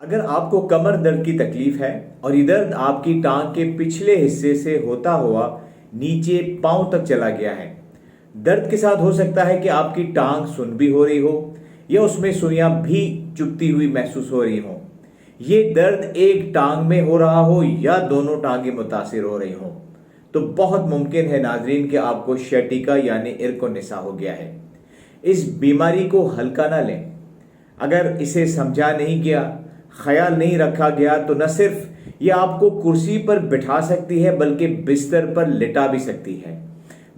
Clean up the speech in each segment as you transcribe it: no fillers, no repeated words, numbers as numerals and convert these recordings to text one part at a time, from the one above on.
अगर आपको कमर दर्द की तकलीफ है और ये दर्द आपकी टांग के पिछले हिस्से से होता हुआ नीचे पांव तक चला गया है। दर्द के साथ हो सकता है कि आपकी टांग सुन्न भी हो रही हो या उसमें सुइयां भी चुभती हुई महसूस हो रही हो। ये दर्द एक टांग में हो रहा हो या दोनों टांगें मुतासिर हो रही हो तो बहुत मुमकिन है नाजरीन कि आपको शैटिका यानी इरकोनिसा हो गया है। इस बीमारी को हल्का ना लें। अगर इसे समझा नहीं गया, ख्याल नहीं रखा गया तो न सिर्फ ये आपको कुर्सी पर बिठा सकती है बल्कि बिस्तर पर लिटा भी सकती है।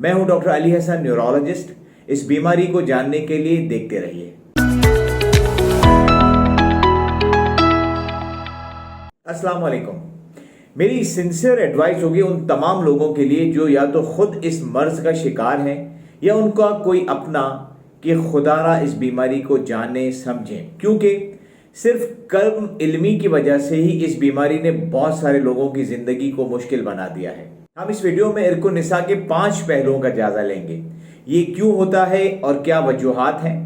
मैं हूं डॉक्टर अली हसन, न्यूरोलॉजिस्ट। इस बीमारी को जानने के लिए देखते रहिए। अस्सलाम वालेकुम। मेरी सिंसियर एडवाइस होगी उन तमाम लोगों के लिए जो या तो खुद इस मर्ज का शिकार हैं या उनका कोई अपना, कि खुदारा इस बीमारी को जाने समझें, क्योंकि सिर्फ कम इल्मी की वजह से ही इस बीमारी ने बहुत सारे लोगों की जिंदगी को मुश्किल बना दिया है। हम इस वीडियो में इरकोनिसा के 5 पहलुओं का जायजा लेंगे। ये क्यों होता है और क्या वजूहात हैं,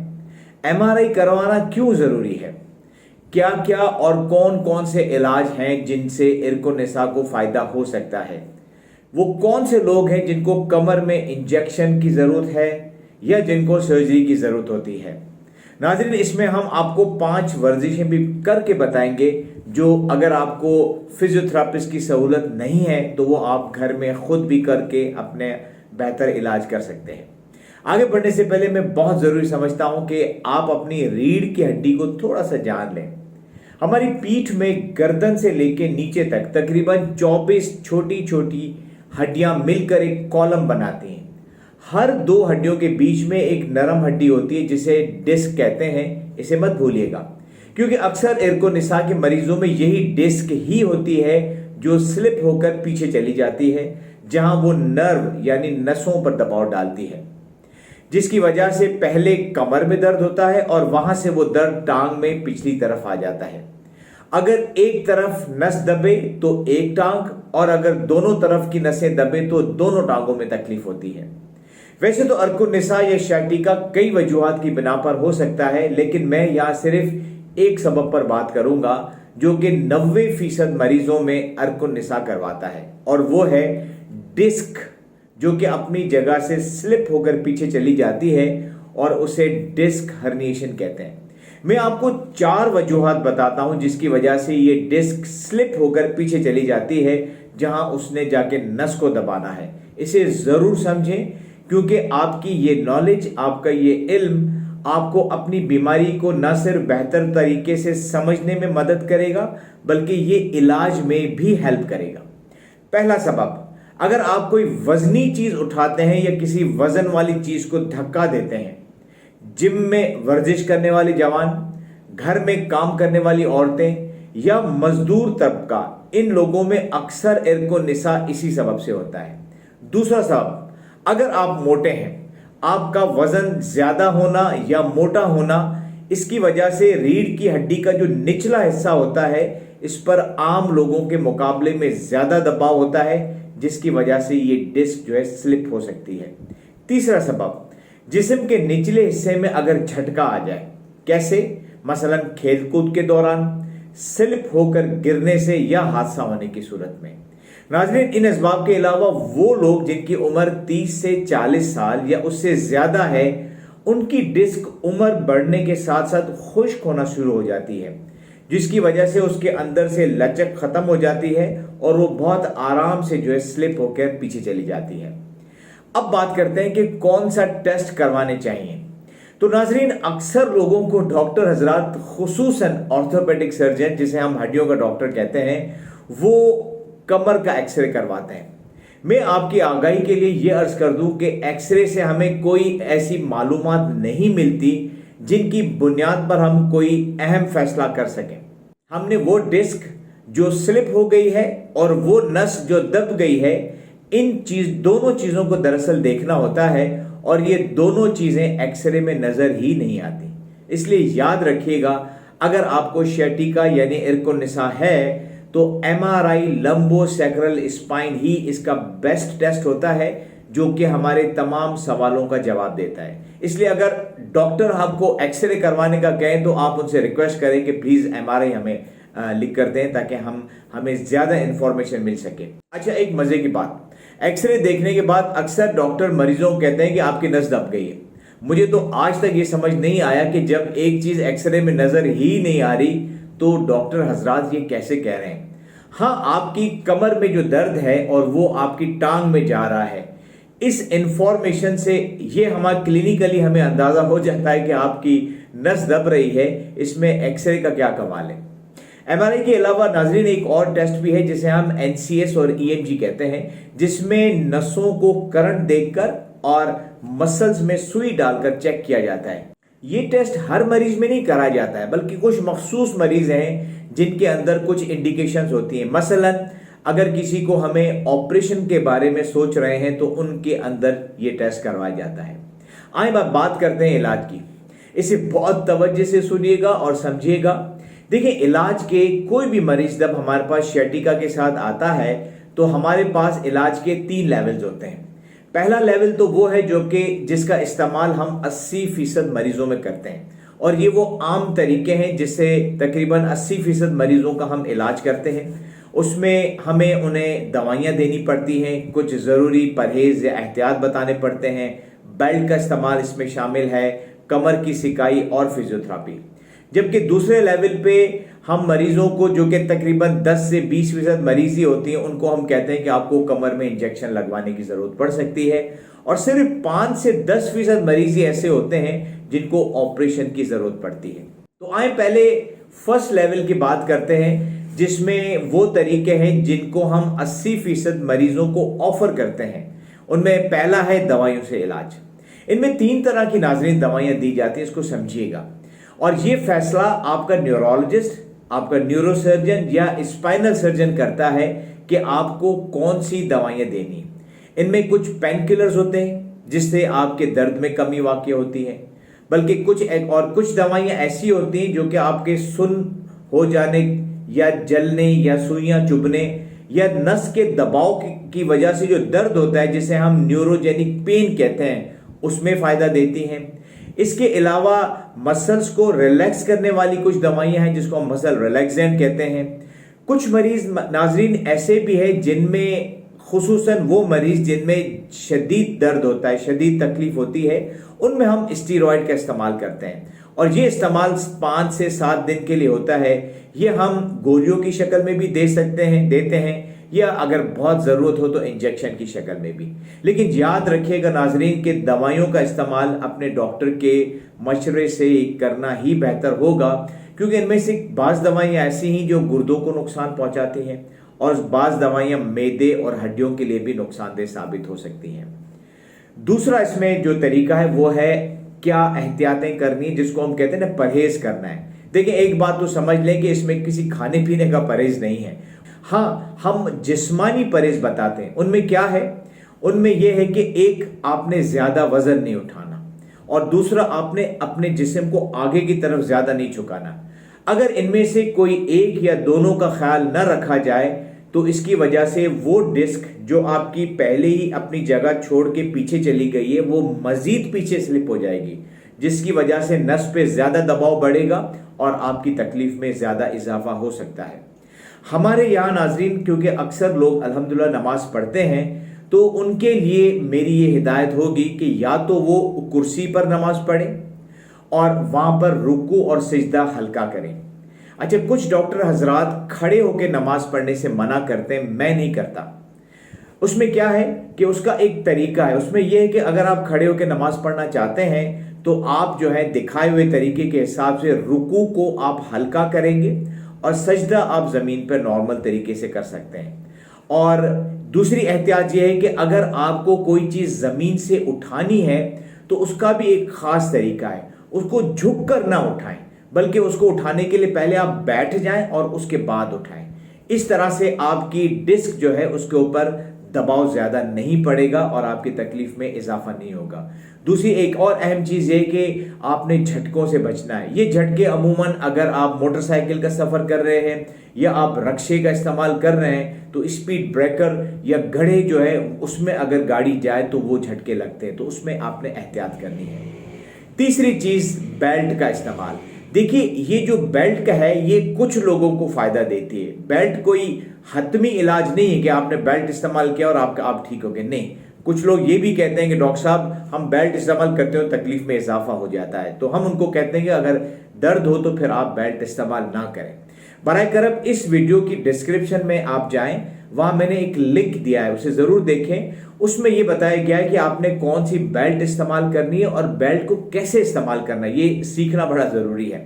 एमआरआई करवाना क्यों जरूरी है, क्या क्या और कौन कौन से इलाज हैं जिनसे इरकोनिसा को फायदा हो सकता है, वो कौन से लोग हैं जिनको कमर में इंजेक्शन की जरूरत है या जिनको सर्जरी की जरूरत होती है। नाज़रीन, इसमें हम आपको 5 वर्जिशें भी करके बताएंगे जो अगर आपको फिजियोथेरापिस्ट की सहूलत नहीं है तो वो आप घर में खुद भी करके अपने बेहतर इलाज कर सकते हैं। आगे बढ़ने से पहले मैं बहुत ज़रूरी समझता हूं कि आप अपनी रीढ़ की हड्डी को थोड़ा सा जान लें। हमारी पीठ में गर्दन से लेकर नीचे तक तकरीबन 24 छोटी छोटी हड्डियां मिलकर एक कॉलम बनाती हैं। हर 2 हड्डियों के बीच में एक नरम हड्डी होती है जिसे डिस्क कहते हैं। इसे मत भूलिएगा, क्योंकि अक्सर इरकोनिसा के मरीजों में यही डिस्क ही होती है जो स्लिप होकर पीछे चली जाती है, जहां वो नर्व यानी नसों पर दबाव डालती है, जिसकी वजह से पहले कमर में दर्द होता है और वहां से वो दर्द टांग में पिछली तरफ आ जाता है। अगर एक तरफ नस दबे तो एक टांग, और अगर दोनों तरफ की नसें दबे तो दोनों टांगों में तकलीफ होती है। वैसे तो इरकोनिसा या शैटिका कई वजूहात की बिना पर हो सकता है, लेकिन मैं यहां सिर्फ एक सबब पर बात करूंगा जो कि 90% मरीजों में इरकोनिसा करवाता है, और वो है डिस्क, जो कि अपनी जगह से स्लिप होकर पीछे चली जाती है और उसे डिस्क हर्निएशन कहते हैं। मैं आपको 4 वजूहात बताता हूं जिसकी वजह से ये डिस्क स्लिप होकर पीछे चली जाती है, जहां उसने जाके नस को दबाना है। इसे जरूर समझें, क्योंकि आपकी ये नॉलेज, आपका ये इल्म आपको अपनी बीमारी को न सिर्फ बेहतर तरीके से समझने में मदद करेगा बल्कि ये इलाज में भी हेल्प करेगा। पहला सबब, अगर आप कोई वजनी चीज उठाते हैं या किसी वजन वाली चीज को धक्का देते हैं, जिम में वर्जिश करने वाले जवान, घर में काम करने वाली औरतें या मजदूर तबका, इन लोगों में अक्सर इरकोनिसा इसी सबब से होता है। दूसरा सबब, अगर आप मोटे हैं, आपका वजन ज्यादा होना या मोटा होना, इसकी वजह से रीढ़ की हड्डी का जो निचला हिस्सा होता है इस पर आम लोगों के मुकाबले में ज्यादा दबाव होता है, जिसकी वजह से ये डिस्क जो है स्लिप हो सकती है। तीसरा सबब, जिस्म के निचले हिस्से में अगर झटका आ जाए, कैसे? मसलन खेलकूद के दौरान, स्लिप होकर गिरने से या हादसा होने की सूरत में। नाज़रीन, इन असबाब के अलावा वो लोग जिनकी उम्र 30 से 40 साल या उससे ज्यादा है, उनकी डिस्क उम्र बढ़ने के साथ साथ खुश्क होना शुरू हो जाती है, जिसकी वजह से उसके अंदर से लचक खत्म हो जाती है और वो बहुत आराम से जो है स्लिप होकर पीछे चली जाती है। अब बात करते हैं कि कौन सा टेस्ट करवाने चाहिए। तो नाज़रीन, अक्सर लोगों को डॉक्टर हजरात, खुसूसन ऑर्थोपेडिक सर्जन जिसे हम हड्डियों का डॉक्टर कहते हैं, वो कमर का एक्सरे करवाते हैं। मैं आपकी आगाही के लिए यह अर्ज कर दूं कि एक्सरे से हमें कोई ऐसी मालूमात नहीं मिलती जिनकी बुनियाद पर हम कोई अहम फैसला कर सकें। हमने वो डिस्क जो स्लिप हो गई है और वो नस जो दब गई है, दोनों चीजों को दरअसल देखना होता है, और ये दोनों चीजें एक्सरे में नजर ही नहीं आती। इसलिए याद रखिएगा, अगर आपको शैटिका यानी इरकोनिसा है तो एमआरआई लंबोसेक्रल स्पाइन ही इसका बेस्ट टेस्ट होता है, जो कि हमारे तमाम सवालों का जवाब देता है। इसलिए अगर डॉक्टर आपको एक्सरे करवाने का कहें तो आप उनसे रिक्वेस्ट करें कि प्लीज एमआरआई हमें लिख कर दें ताकि हमें ज़्यादा इंफॉर्मेशन मिल सके। अच्छा, एक मज़े की बात, एक्सरे देखने के बाद अक्सर डॉक्टर मरीजों को कहते हैं कि आपकी नस दब गई है। मुझे तो आज तक ये समझ नहीं आया कि जब एक चीज़ एक्सरे में नज़र ही नहीं आ रही तो डॉक्टर हजरात ये कैसे कह रहे हैं। हाँ, आपकी कमर में जो दर्द है और वो आपकी टांग में जा रहा है, इस इंफॉर्मेशन से ये हमारा क्लिनिकली हमें अंदाज़ा हो जाता है कि आपकी नस दब रही है। इसमें एक्सरे का क्या कमाल है। एमआरआई के अलावा नाजरीन एक और टेस्ट भी है जिसे हम एनसीएस और ईएमजी कहते हैं, जिसमें नसों को करंट देखकर और मसल्स में सुई डालकर चेक किया जाता है। ये टेस्ट हर मरीज में नहीं कराया जाता है, बल्कि कुछ मखसूस मरीज हैं जिनके अंदर कुछ इंडिकेशंस होती हैं। मसलन अगर किसी को हमें ऑपरेशन के बारे में सोच रहे हैं तो उनके अंदर ये टेस्ट करवाया जाता है। आइए अब बात करते हैं इलाज की। इसे बहुत तवज्जो से सुनिएगा और समझिएगा। देखिए, इलाज के कोई भी मरीज जब हमारे पास शैटिका के साथ आता है तो हमारे पास इलाज के 3 लेवल्स होते हैं। पहला लेवल तो वो है जो कि जिसका इस्तेमाल हम 80% मरीजों में करते हैं, और ये वो आम तरीके हैं जिससे तकरीबन 80% मरीजों का हम इलाज करते हैं। उसमें हमें उन्हें दवाइयाँ देनी पड़ती हैं, कुछ ज़रूरी परहेज़ या एहतियात बताने पड़ते हैं, बेल्ट का इस्तेमाल इसमें शामिल है, कमर की सिकाई और फिजियोथेरापी। जबकि दूसरे लेवल पे हम मरीजों को, जो कि तकरीबन 10 से 20% मरीज ही होती हैं, उनको हम कहते हैं कि आपको कमर में इंजेक्शन लगवाने की ज़रूरत पड़ सकती है, और सिर्फ 5 से 10% मरीज ही ऐसे होते हैं जिनको ऑपरेशन की ज़रूरत पड़ती है। तो आए पहले फर्स्ट लेवल की बात करते हैं, जिसमें वो तरीके हैं जिनको हम 80% मरीजों को ऑफर करते हैं। उनमें पहला है दवाइयों से इलाज। इनमें 3 तरह की नाज़रीन दवाइयाँ दी जाती हैं, इसको समझिएगा। और ये फैसला आपका न्यूरोलॉजिस्ट, आपका न्यूरोसर्जन या स्पाइनल सर्जन करता है कि आपको कौन सी दवाइयाँ देनी। इनमें कुछ पेन किलर्स होते हैं जिससे आपके दर्द में कमी वाक़ई होती है, बल्कि कुछ दवाइयाँ ऐसी होती हैं जो कि आपके सुन्न हो जाने या जलने या सुइयाँ चुभने या नस के दबाव की वजह से जो दर्द होता है, जिसे हम न्यूरोजेनिक पेन कहते हैं, उसमें फ़ायदा देती हैं। इसके अलावा मसल्स को रिलैक्स करने वाली कुछ दवाइयाँ हैं जिसको हम मसल रिलैक्सेंट कहते हैं। कुछ मरीज नाजरीन ऐसे भी हैं जिनमें, खुसूसन वो मरीज जिनमें शदीद दर्द होता है, शदीद तकलीफ होती है, उनमें हम स्टीरॉयड का इस्तेमाल करते हैं, और ये इस्तेमाल 5 से 7 दिन के लिए होता है। ये हम गोलियों की शक्ल में भी देते हैं, या अगर बहुत ज़रूरत हो तो इंजेक्शन की शक्ल में भी। लेकिन याद रखिएगा नाजरीन कि दवाइयों का इस्तेमाल अपने डॉक्टर के मशवरे से करना ही बेहतर होगा, क्योंकि इनमें से बाज़ दवाइयाँ ऐसी हैं जो गुर्दों को नुकसान पहुँचाती हैं, और बाज़ दवाइयाँ मैदे और हड्डियों के लिए भी नुकसानदेह साबित हो सकती हैं। दूसरा इसमें जो तरीका है वो है क्या एहतियातें करनी है, जिसको हम कहते हैं ना परहेज़ करना है। देखिए, एक बात तो समझ लें कि इसमें किसी खाने पीने का परहेज़ नहीं है। हाँ, हम जिस्मानी परहेज बताते हैं। उनमें क्या है? उनमें यह है कि एक, आपने ज़्यादा वज़न नहीं उठाना, और दूसरा, आपने अपने जिस्म को आगे की तरफ ज़्यादा नहीं झुकाना। अगर इनमें से कोई एक या दोनों का ख्याल न रखा जाए तो इसकी वजह से वो डिस्क जो आपकी पहले ही अपनी जगह छोड़ के पीछे चली गई है, वो मज़ीद पीछे स्लिप हो जाएगी, जिसकी वजह से नस पे ज़्यादा दबाव बढ़ेगा और आपकी तकलीफ़ में ज़्यादा इजाफा हो सकता है। हमारे यहाँ नाजरीन, क्योंकि अक्सर लोग अल्हम्दुलिल्लाह नमाज पढ़ते हैं, तो उनके लिए मेरी ये हिदायत होगी कि या तो वो कुर्सी पर नमाज पढ़ें और वहाँ पर रुकू और सिजदा हल्का करें। अच्छा, कुछ डॉक्टर हजरात खड़े होकर नमाज पढ़ने से मना करते हैं, मैं नहीं करता। उसमें क्या है कि उसका एक तरीका है। उसमें यह है कि अगर आप खड़े होकर नमाज पढ़ना चाहते हैं तो आप जो है दिखाए हुए तरीके के हिसाब से रुकू को आप हल्का करेंगे और सजदा आप ज़मीन पर नॉर्मल तरीके से कर सकते हैं। और दूसरी एहतियात यह है कि अगर आपको कोई चीज़ ज़मीन से उठानी है तो उसका भी एक ख़ास तरीका है। उसको झुक कर ना उठाएं, बल्कि उसको उठाने के लिए पहले आप बैठ जाएं और उसके बाद उठाएं। इस तरह से आपकी डिस्क जो है उसके ऊपर दबाव ज़्यादा नहीं पड़ेगा और आपकी तकलीफ़ में इजाफा नहीं होगा। दूसरी एक और अहम चीज़ ये कि आपने झटकों से बचना है। ये झटके अमूमन अगर आप मोटरसाइकिल का सफ़र कर रहे हैं या आप रक्शे का इस्तेमाल कर रहे हैं तो स्पीड ब्रेकर या गड्ढे जो है उसमें अगर गाड़ी जाए तो वो झटके लगते हैं, तो उसमें आपने एहतियात करनी है। तीसरी चीज़ बेल्ट का इस्तेमाल। देखिए, ये जो बेल्ट का है ये कुछ लोगों को फायदा देती है। बेल्ट कोई हतमी इलाज नहीं है कि आपने बेल्ट इस्तेमाल किया और आप ठीक हो गए, नहीं। कुछ लोग ये भी कहते हैं कि डॉक्टर साहब हम बेल्ट इस्तेमाल करते हो तकलीफ में इजाफा हो जाता है, तो हम उनको कहते हैं कि अगर दर्द हो तो फिर आप बेल्ट इस्तेमाल ना करें। बराए करम इस वीडियो की डिस्क्रिप्शन में आप जाएं, वहां मैंने एक लिंक दिया है, उसे जरूर देखें। उसमें यह बताया गया है कि आपने कौन सी बेल्ट इस्तेमाल करनी है और बेल्ट को कैसे इस्तेमाल करना है, ये सीखना बड़ा जरूरी है।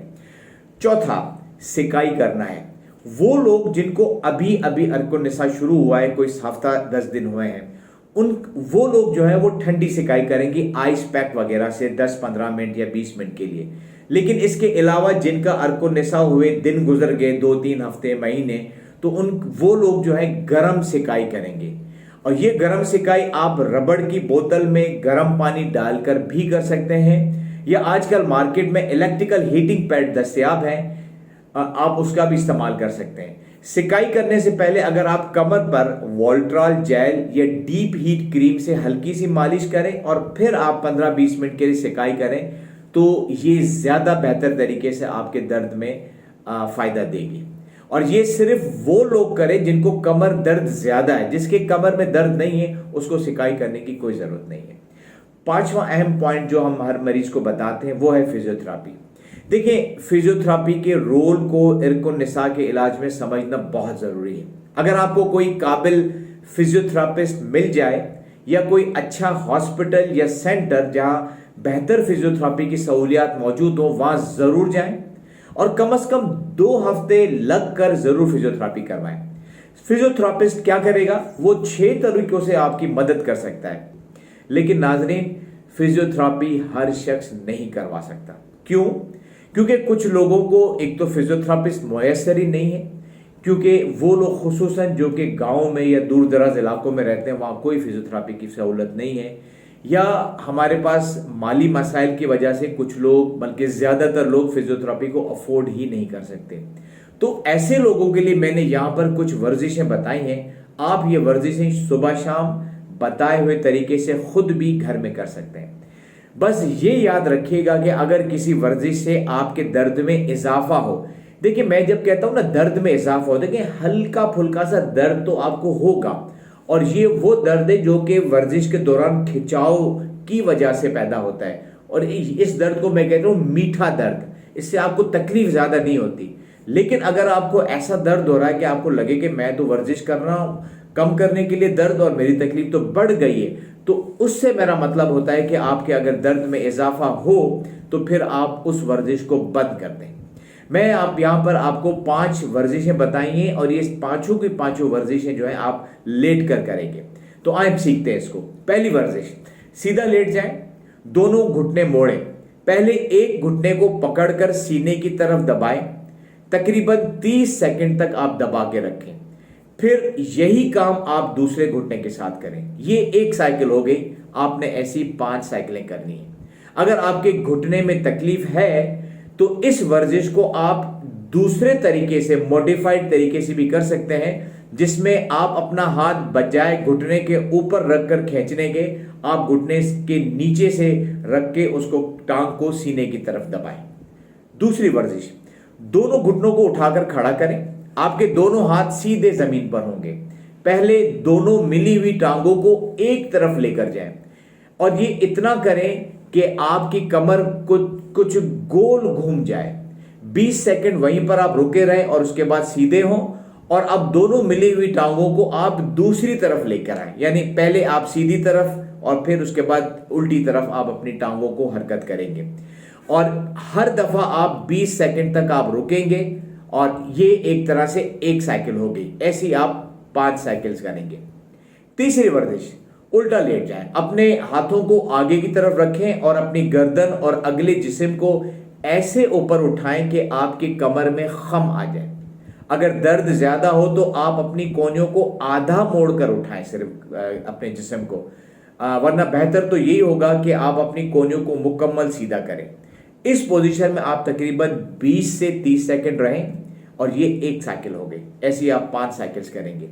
चौथा, सिकाई करना है। वो लोग जिनको अभी अभी अर्कुनिसा शुरू हुआ है, कोई हफ्ता 10 दिन हुए हैं, वो लोग जो है वो ठंडी सिकाई करेंगे आइस पैक वगैरह से 10-15 मिनट या 20 मिनट के लिए। लेकिन इसके अलावा जिनका अर्कुनिसा हुए दिन गुजर गए 2-3 हफ्ते महीने, तो वो लोग जो है गर्म सिकाई करेंगे। और ये गर्म सिकाई आप रबड़ की बोतल में गर्म पानी डालकर भी कर सकते हैं, या आजकल मार्केट में इलेक्ट्रिकल हीटिंग पैड दस्तयाब है, आप उसका भी इस्तेमाल कर सकते हैं। सिकाई करने से पहले अगर आप कमर पर वॉल्ट्रॉल जेल या डीप हीट क्रीम से हल्की सी मालिश करें और फिर आप 15-20 मिनट के लिए सिकाई करें, तो ये ज्यादा बेहतर तरीके से आपके दर्द में फायदा देगी। और ये सिर्फ वो लोग करें जिनको कमर दर्द ज्यादा है, जिसके कमर में दर्द नहीं है उसको सिकाई करने की कोई जरूरत नहीं है। पांचवा अहम पॉइंट जो हम हर मरीज को बताते हैं वो है फिजियोथेरापी। देखिए, फिजियोथेरापी के रोल को इर्कुनिसा के इलाज में समझना बहुत जरूरी है। अगर आपको कोई काबिल फिजियोथेरापिस्ट मिल जाए या कोई अच्छा हॉस्पिटल या सेंटर जहां बेहतर फिजियोथेरापी की सहूलियात मौजूद हो, वहां जरूर जाएं और कम से कम 2 हफ्ते लगकर जरूर फिजियोथेरापी करवाएं। फिजियोथेरापिस्ट क्या करेगा, वो 6 तरीकों से आपकी मदद कर सकता है। लेकिन नाजरीन, फिजियोथेरापी हर शख्स नहीं करवा सकता। क्यों? क्योंकि कुछ लोगों को एक तो फिजियोथेरापिस्ट मुयस्सर ही नहीं है, क्योंकि वो लोग खुसूसन जो कि गाँव में या दूर दराज इलाकों में रहते हैं, वहाँ कोई फिजियोथेरापी की सहूलत नहीं है, या हमारे पास माली मसाइल की वजह से कुछ लोग, बल्कि ज़्यादातर लोग फिजियोथेरापी को अफोर्ड ही नहीं कर सकते। तो ऐसे लोगों के लिए मैंने यहाँ पर कुछ वर्जिशें बताई हैं। आप ये वर्जिशें सुबह शाम बताए हुए तरीके से खुद भी घर में कर सकते हैं। बस ये याद रखिएगा कि अगर किसी वर्जिश से आपके दर्द में इजाफा हो, देखिए मैं जब कहता हूं ना दर्द में इजाफा हो, देखिए हल्का फुल्का सा दर्द तो आपको होगा, और ये वो दर्द है जो कि वर्जिश के दौरान खिंचाव की वजह से पैदा होता है। और इस दर्द को मैं कहता हूं मीठा दर्द, इससे आपको तकलीफ ज्यादा नहीं होती। लेकिन अगर आपको ऐसा दर्द हो रहा है कि आपको लगे कि मैं तो वर्जिश कर रहा हूं कम करने के लिए दर्द और मेरी तकलीफ तो बढ़ गई है, तो उससे मेरा मतलब होता है कि आपके अगर दर्द में इजाफा हो तो फिर आप उस वर्जिश को बंद कर दें। मैं यहाँ पर आपको 5 वर्जिशें बताई हैं, और ये पांचों की पांचों वर्जिशें जो है आप लेट कर करेंगे। तो आइए सीखते हैं इसको। पहली वर्जिश, सीधा लेट जाएं, दोनों घुटने मोड़ें। पहले एक घुटने को पकड़कर सीने की तरफ दबाएं, तकरीबन 30 सेकंड तक आप दबा के रखें। फिर यही काम आप दूसरे घुटने के साथ करें। ये 1 साइकिल हो गई, आपने ऐसी 5 साइकिलें करनी है। अगर आपके घुटने में तकलीफ है तो इस वर्जिश को आप दूसरे तरीके से, मॉडिफाइड तरीके से भी कर सकते हैं, जिसमें आप अपना हाथ बजाय घुटने के ऊपर रखकर खींचने के, आप घुटने के नीचे से रख के उसको टांग को सीने की तरफ दबाएं। दूसरी वर्जिश, दोनों घुटनों को उठाकर खड़ा करें, आपके दोनों हाथ सीधे जमीन पर होंगे। पहले दोनों मिली हुई टांगों को एक तरफ लेकर जाएं, और ये इतना करें कि आपकी कमर कुछ गोल घूम जाए। 20 सेकंड वहीं पर आप रुके रहें और उसके बाद सीधे हों, और अब दोनों मिली हुई टांगों को आप दूसरी तरफ लेकर आए, यानी पहले आप सीधी तरफ और फिर उसके बाद उल्टी तरफ आप अपनी टांगों को हरकत करेंगे। और हर दफा आप 20 सेकंड तक आप रुकेंगे, और ये एक तरह से 1 साइकिल हो गई। ऐसी आप 5 साइकिल्स करेंगे। तीसरी वर्जिश, उल्टा लेट जाएं, अपने हाथों को आगे की तरफ रखें और अपनी गर्दन और अगले जिस्म को ऐसे ऊपर उठाएं कि आपकी कमर में खम आ जाए। अगर दर्द ज्यादा हो तो आप अपनी कोहनियों को आधा मोड़कर उठाएं, सिर्फ अपने जिस्म को, वरना बेहतर तो यही होगा कि आप अपनी कोहनियों को मुकम्मल सीधा करें। इस पोजीशन में आप तकरीबन 20 से 30 सेकंड रहें, और ये 1 साइकिल हो गई। ऐसी आप 5 साइकिल्स करेंगे।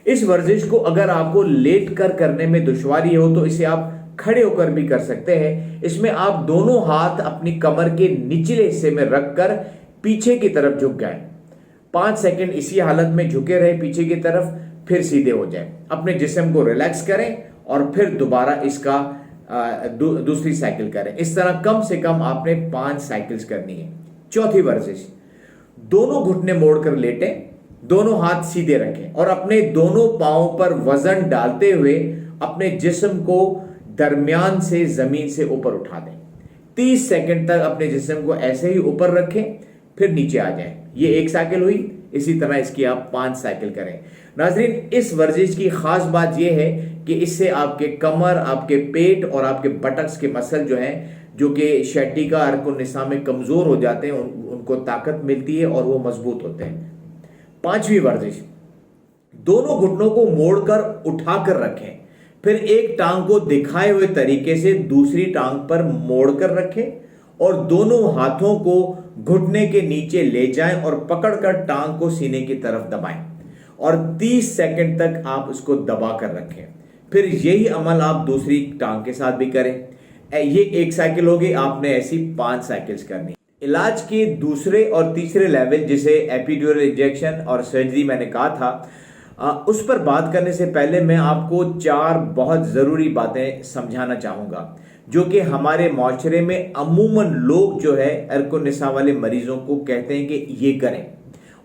इस वर्जिश को अगर आपको लेट कर करने में दुश्वारी हो तो इसे आप खड़े होकर भी कर सकते हैं। इसमें आप दोनों हाथ अपनी कमर के निचले हिस्से में रखकर पीछे की तरफ झुक जाएं। 5 सेकंड इसी हालत में झुके रहे पीछे की तरफ, फिर सीधे हो जाएं। अपने जिस्म को रिलैक्स करें और फिर दोबारा इसका दूसरी साइकिल करें। इस तरह कम से कम आपने 5 साइकिल्स करनी है। चौथी वर्जिश, दोनों घुटने मोड़कर लेटें, दोनों हाथ सीधे रखें और अपने दोनों पांवों पर वजन डालते हुए अपने जिस्म को दरमियान से जमीन से ऊपर उठा दें। 30 सेकंड तक अपने जिस्म को ऐसे ही ऊपर रखें, फिर नीचे आ जाएं। ये 1 साइकिल हुई। इसी तरह इसकी आप 5 साइकिल करें। नाजरीन, इस वर्जिश की खास बात यह है कि इससे आपके कमर, आपके पेट और आपके बटक्स के मसल जो हैं, जो कि शैटिका अरकुन निसा में कमजोर हो जाते हैं, उनको ताकत मिलती है और वो मजबूत होते हैं। 5वीं वर्जिश, दोनों घुटनों को मोड़कर उठाकर रखें, फिर एक टांग को दिखाए हुए तरीके से दूसरी टांग पर मोड़कर रखें और दोनों हाथों को घुटने के नीचे ले जाएं और पकड़कर टांग को सीने की तरफ दबाएं और 30 सेकंड तक आप उसको दबाकर रखें। फिर यही अमल आप दूसरी टांग के साथ भी करें। ये 1 साइकिल होगी, आपने ऐसी 5 साइकिल्स करनी। इलाज के दूसरे और तीसरे लेवल, जिसे एपिड्यूरल इंजेक्शन और सर्जरी मैंने कहा था, उस पर बात करने से पहले मैं आपको 4 बहुत ज़रूरी बातें समझाना चाहूँगा जो कि हमारे माशरे में अमूमन लोग जो है अरकुन निसा वाले मरीजों को कहते हैं कि ये करें।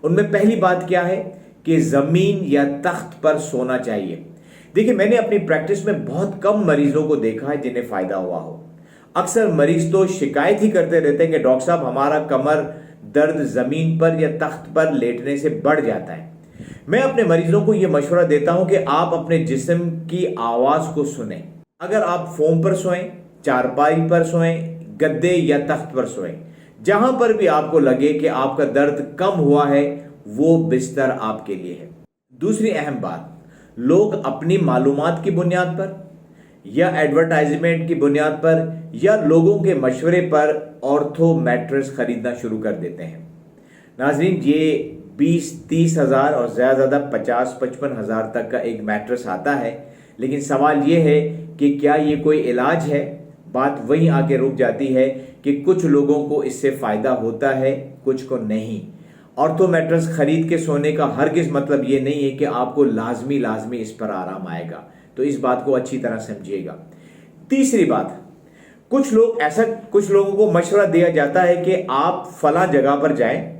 उनमें पहली बात क्या है कि ज़मीन या तख्त पर सोना चाहिए। देखिए, मैंने अपनी प्रैक्टिस में बहुत कम मरीजों को देखा है जिन्हें फ़ायदा हुआ हो। अक्सर मरीज तो शिकायत ही करते रहते हैं कि डॉक्टर साहब, हमारा कमर दर्द ज़मीन पर या तख्त पर लेटने से बढ़ जाता है। मैं अपने मरीजों को यह मशवरा देता हूं कि आप अपने जिस्म की आवाज़ को सुनें। अगर आप फोम पर सोएं, चारपाई पर सोएं, गद्दे या तख्त पर सोएं, जहां पर भी आपको लगे कि आपका दर्द कम हुआ है, वो बिस्तर आपके लिए है। दूसरी अहम बात, लोग अपनी मालूमात की बुनियाद पर या एडवर्टाइजमेंट की बुनियाद पर या लोगों के मशवरे पर ऑर्थो मैट्रेस खरीदना शुरू कर देते हैं। नाजरीन, ये 20-30 हज़ार और ज़्यादा 50-55 हज़ार तक का एक मैट्रेस आता है, लेकिन सवाल ये है कि क्या ये कोई इलाज है? बात वहीं आके रुक जाती है कि कुछ लोगों को इससे फ़ायदा होता है, कुछ को नहीं। ऑर्थो मैट्रेस खरीद के सोने का हरगिज़ मतलब ये नहीं है कि आपको लाजमी इस पर आराम आएगा, तो इस बात को अच्छी तरह समझिएगा। तीसरी बात, कुछ लोगों को मशवरा दिया जाता है कि आप फला जगह पर जाएं,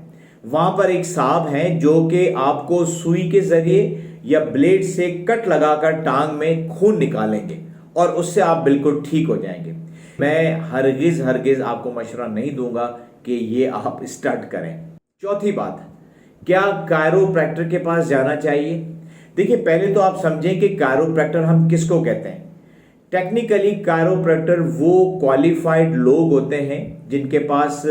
वहां पर एक साहब हैं जो कि आपको सुई के जरिए या ब्लेड से कट लगाकर टांग में खून निकालेंगे और उससे आप बिल्कुल ठीक हो जाएंगे। मैं हरगिज आपको मशवरा नहीं दूंगा कि ये आप स्टार्ट करें। चौथी बात, क्या कायरोप्रैक्टर के पास जाना चाहिए? देखिए, पहले तो आप समझें कि कायरोप्रैक्टर हम किसको कहते हैं। टेक्निकली कायरोप्रैक्टर वो क्वालिफाइड लोग होते हैं जिनके पास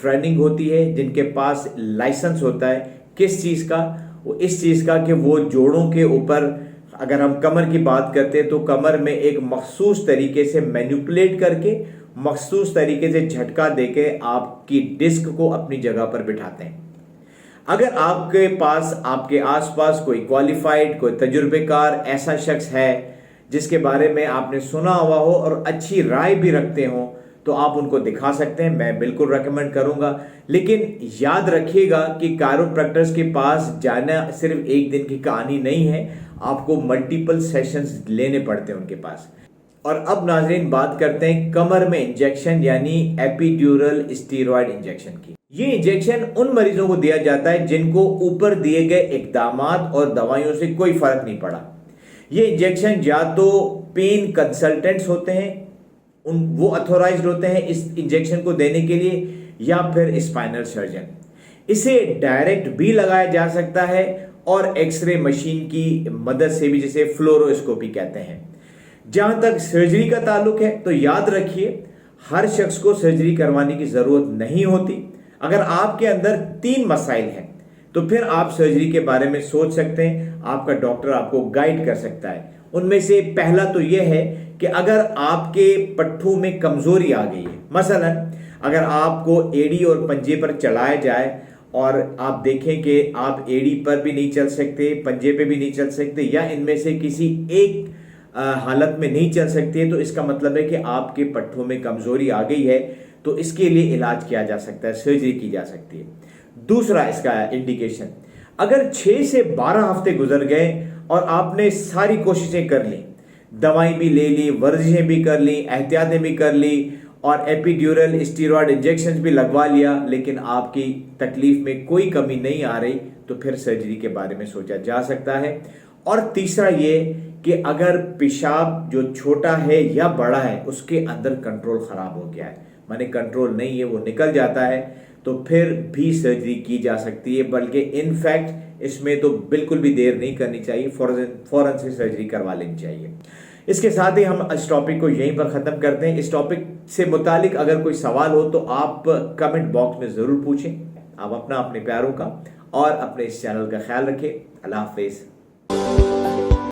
ट्रेनिंग होती है, जिनके पास लाइसेंस होता है। किस चीज़ का? वो इस चीज़ का कि वो जोड़ों के ऊपर, अगर हम कमर की बात करते हैं तो कमर में एक मखसूस तरीके से मैनिपुलेट करके, मखसूस तरीके से झटका देके आपकी डिस्क को अपनी जगह पर बिठाते हैं। अगर आपके पास, आपके आसपास कोई क्वालिफाइड, कोई तजुर्बेकार ऐसा शख्स है जिसके बारे में आपने सुना हुआ हो और अच्छी राय भी रखते हो, तो आप उनको दिखा सकते हैं। मैं बिल्कुल रेकमेंड करूंगा। लेकिन याद रखिएगा कि कायरोप्रैक्टर्स के पास जाना सिर्फ एक दिन की कहानी नहीं है, आपको मल्टीपल सेशंस लेने पड़ते हैं उनके पास। और अब नाजरीन बात करते हैं कमर में इंजेक्शन यानी एपिड्यूरल स्टेरॉयड इंजेक्शन की। ये इंजेक्शन उन मरीजों को दिया जाता है जिनको ऊपर दिए गए इकदामात और दवाइयों से कोई फर्क नहीं पड़ा। ये इंजेक्शन या तो पेन कंसल्टेंट्स होते हैं, वो अथोराइज्ड होते हैं इस इंजेक्शन को देने के लिए, या फिर स्पाइनल सर्जन। इसे डायरेक्ट भी लगाया जा सकता है और एक्सरे मशीन की मदद से भी, जिसे फ्लोरोस्कोपी कहते हैं। जहां तक सर्जरी का ताल्लुक है तो याद रखिए, हर शख्स को सर्जरी करवाने की जरूरत नहीं होती। अगर आपके अंदर 3 मसाइल हैं तो फिर आप सर्जरी के बारे में सोच सकते हैं, आपका डॉक्टर आपको गाइड कर सकता है। उनमें से पहला तो यह है कि अगर आपके पट्ठों में कमजोरी आ गई है, मसलन अगर आपको एड़ी और पंजे पर चलाया जाए और आप देखें कि आप एड़ी पर भी नहीं चल सकते, पंजे पे भी नहीं चल सकते, या इनमें से किसी एक हालत में नहीं चल सकती है, तो इसका मतलब है कि आपके पट्ठों में कमज़ोरी आ गई है, तो इसके लिए इलाज किया जा सकता है, सर्जरी की जा सकती है। दूसरा इसका इंडिकेशन, अगर 6 से 12 हफ्ते गुजर गए और आपने सारी कोशिशें कर ली, दवाई भी ले ली, वर्जिशें भी कर ली, एहतियातें भी कर ली और एपिड्यूरल स्टीरॉयड इंजेक्शन भी लगवा लिया, लेकिन आपकी तकलीफ में कोई कमी नहीं आ रही, तो फिर सर्जरी के बारे में सोचा जा सकता है। और तीसरा ये कि अगर पेशाब जो छोटा है या बड़ा है उसके अंदर कंट्रोल ख़राब हो गया है, माने कंट्रोल नहीं है, वो निकल जाता है, तो फिर भी सर्जरी की जा सकती है। बल्कि इनफैक्ट इसमें तो बिल्कुल भी देर नहीं करनी चाहिए, फ़ौरन से सर्जरी करवा लेनी चाहिए। इसके साथ ही हम इस टॉपिक को यहीं पर ख़त्म करते हैं। इस टॉपिक से मुतालिक अगर कोई सवाल हो तो आप कमेंट बॉक्स में ज़रूर पूछें। आप अपने प्यारों का और अपने इस चैनल का ख्याल रखें। अल्लाह हाफिज़।